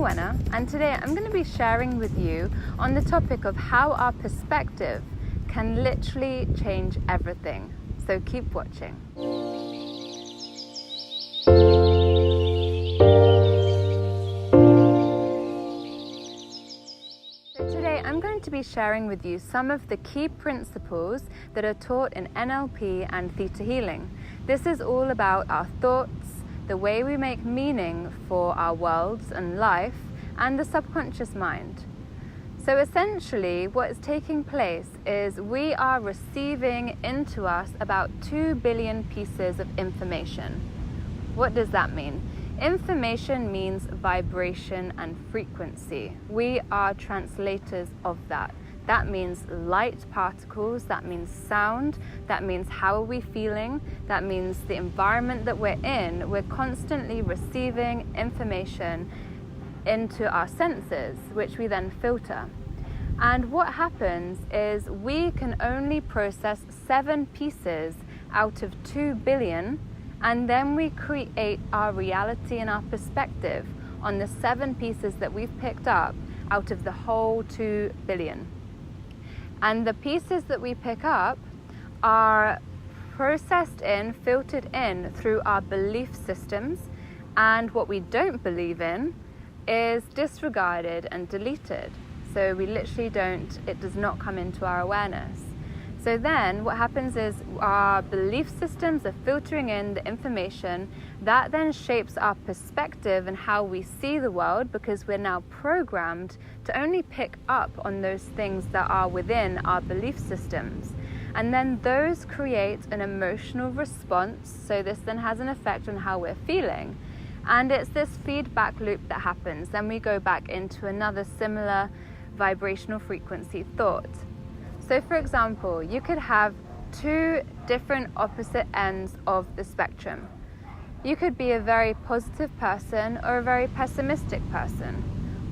Wenna, and today I'm going to be sharing with you on the topic of how our perspective can literally change everything. So keep watching. So today I'm going to be sharing with you some of the key principles that are taught in NLP and Theta Healing. This is all about our thoughts, the way we make meaning for our worlds and life, and the subconscious mind. So essentially what is taking place is we are receiving into us about 2 billion pieces of information. What does that mean? Information means vibration and frequency. We are translators of that. That means light particles, that means sound, that means how are we feeling, that means the environment that we're in. We're constantly receiving information into our senses, which we then filter. And what happens is we can only process 7 pieces out of 2 billion, and then we create our reality and our perspective on the 7 pieces that we've picked up out of the whole 2 billion. And the pieces that we pick up are processed in, filtered in through our belief systems, and what we don't believe in is disregarded and deleted. So we literally it does not come into our awareness. So then what happens is our belief systems are filtering in the information that then shapes our perspective and how we see the world, because we're now programmed to only pick up on those things that are within our belief systems. And then those create an emotional response. So this then has an effect on how we're feeling. And it's this feedback loop that happens. Then we go back into another similar vibrational frequency thought. So for example, you could have 2 different opposite ends of the spectrum. You could be a very positive person or a very pessimistic person.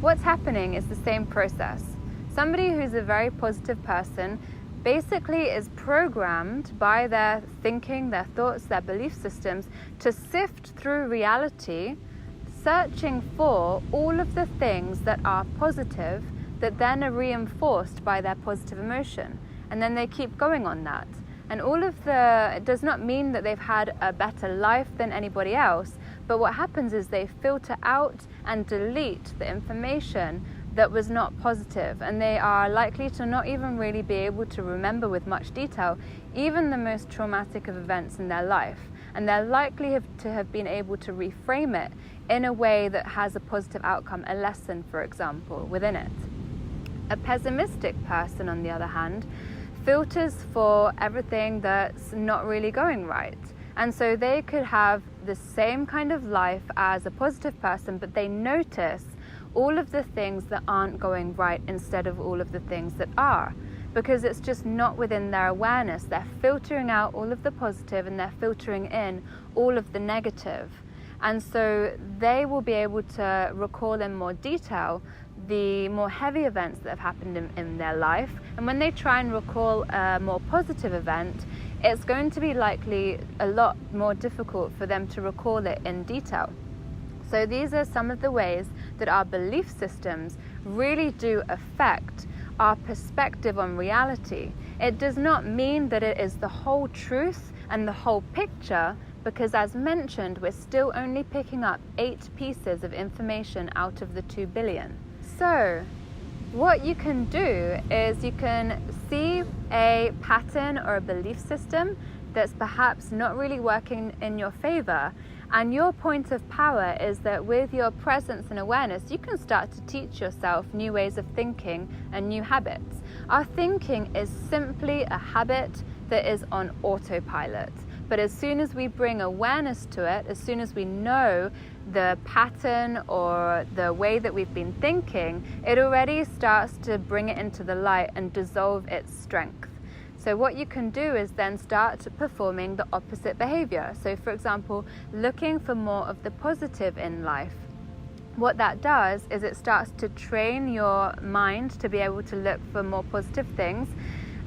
What's happening is the same process. Somebody who's a very positive person basically is programmed by their thinking, their thoughts, their belief systems to sift through reality, searching for all of the things that are positive that then are reinforced by their positive emotion. And then they keep going on that. And it does not mean that they've had a better life than anybody else, but what happens is they filter out and delete the information that was not positive, and they are likely to not even really be able to remember with much detail even the most traumatic of events in their life. And they're likely to have been able to reframe it in a way that has a positive outcome, a lesson, for example, within it. A pessimistic person, on the other hand, filters for everything that's not really going right. And so they could have the same kind of life as a positive person, but they notice all of the things that aren't going right instead of all of the things that are, because it's just not within their awareness. They're filtering out all of the positive and they're filtering in all of the negative. And so they will be able to recall in more detail the more heavy events that have happened in their life. And when they try and recall a more positive event, it's going to be likely a lot more difficult for them to recall it in detail. So these are some of the ways that our belief systems really do affect our perspective on reality. It does not mean that it is the whole truth and the whole picture, because as mentioned, we're still only picking up 8 pieces of information out of the 2 billion. So what you can do is you can see a pattern or a belief system that's perhaps not really working in your favor, and your point of power is that with your presence and awareness, you can start to teach yourself new ways of thinking and new habits. Our thinking is simply a habit that is on autopilot. But as soon as we bring awareness to it, as soon as we know the pattern or the way that we've been thinking, it already starts to bring it into the light and dissolve its strength. So what you can do is then start performing the opposite behavior. So for example, looking for more of the positive in life. What that does is it starts to train your mind to be able to look for more positive things.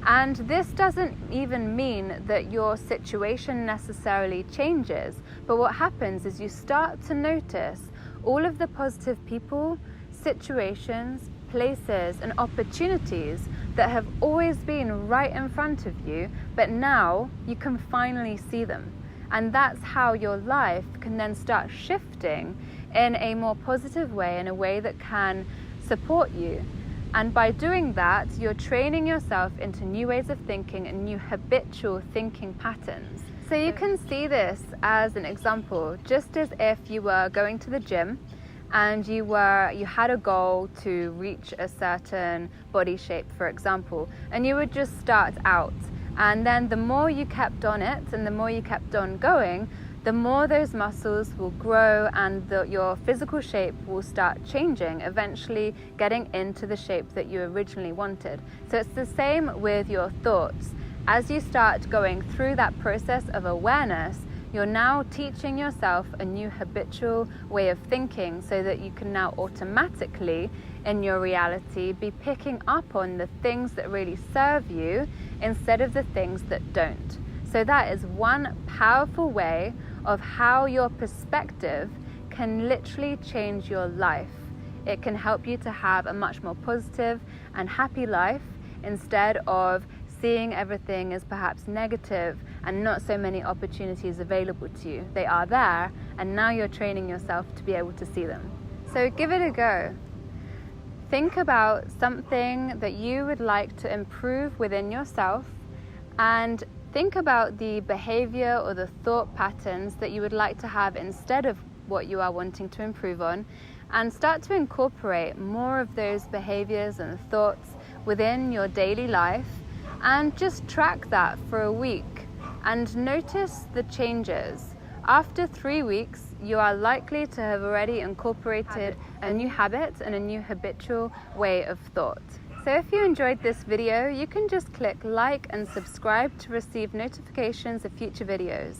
And this doesn't even mean that your situation necessarily changes, but what happens is you start to notice all of the positive people situations, places, and opportunities that have always been right in front of you, but now you can finally see them. And that's how your life can then start shifting in a more positive way, in a way that can support you. And by doing that, you're training yourself into new ways of thinking and new habitual thinking patterns. So you can see this as an example, just as if you were going to the gym and you had a goal to reach a certain body shape, for example, and you would just start out. And then the more you kept on it and the more you kept on going, the more those muscles will grow and your physical shape will start changing, eventually getting into the shape that you originally wanted. So it's the same with your thoughts. As you start going through that process of awareness, you're now teaching yourself a new habitual way of thinking so that you can now automatically, in your reality, be picking up on the things that really serve you instead of the things that don't. So that is one powerful way of how your perspective can literally change your life. It can help you to have a much more positive and happy life instead of seeing everything as perhaps negative and not so many opportunities available to you. They are there, and now you're training yourself to be able to see them. So give it a go. Think about something that you would like to improve within yourself, and think about the behavior or the thought patterns that you would like to have instead of what you are wanting to improve on, and start to incorporate more of those behaviors and thoughts within your daily life, and just track that for a week and notice the changes. After 3 weeks, you are likely to have already incorporated a new habit and a new habitual way of thought. So if you enjoyed this video, you can just click like and subscribe to receive notifications of future videos.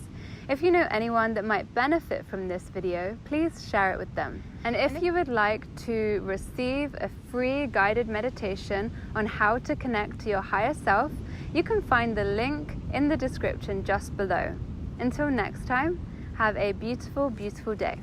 If you know anyone that might benefit from this video, please share it with them. And if you would like to receive a free guided meditation on how to connect to your higher self, you can find the link in the description just below. Until next time, have a beautiful, beautiful day.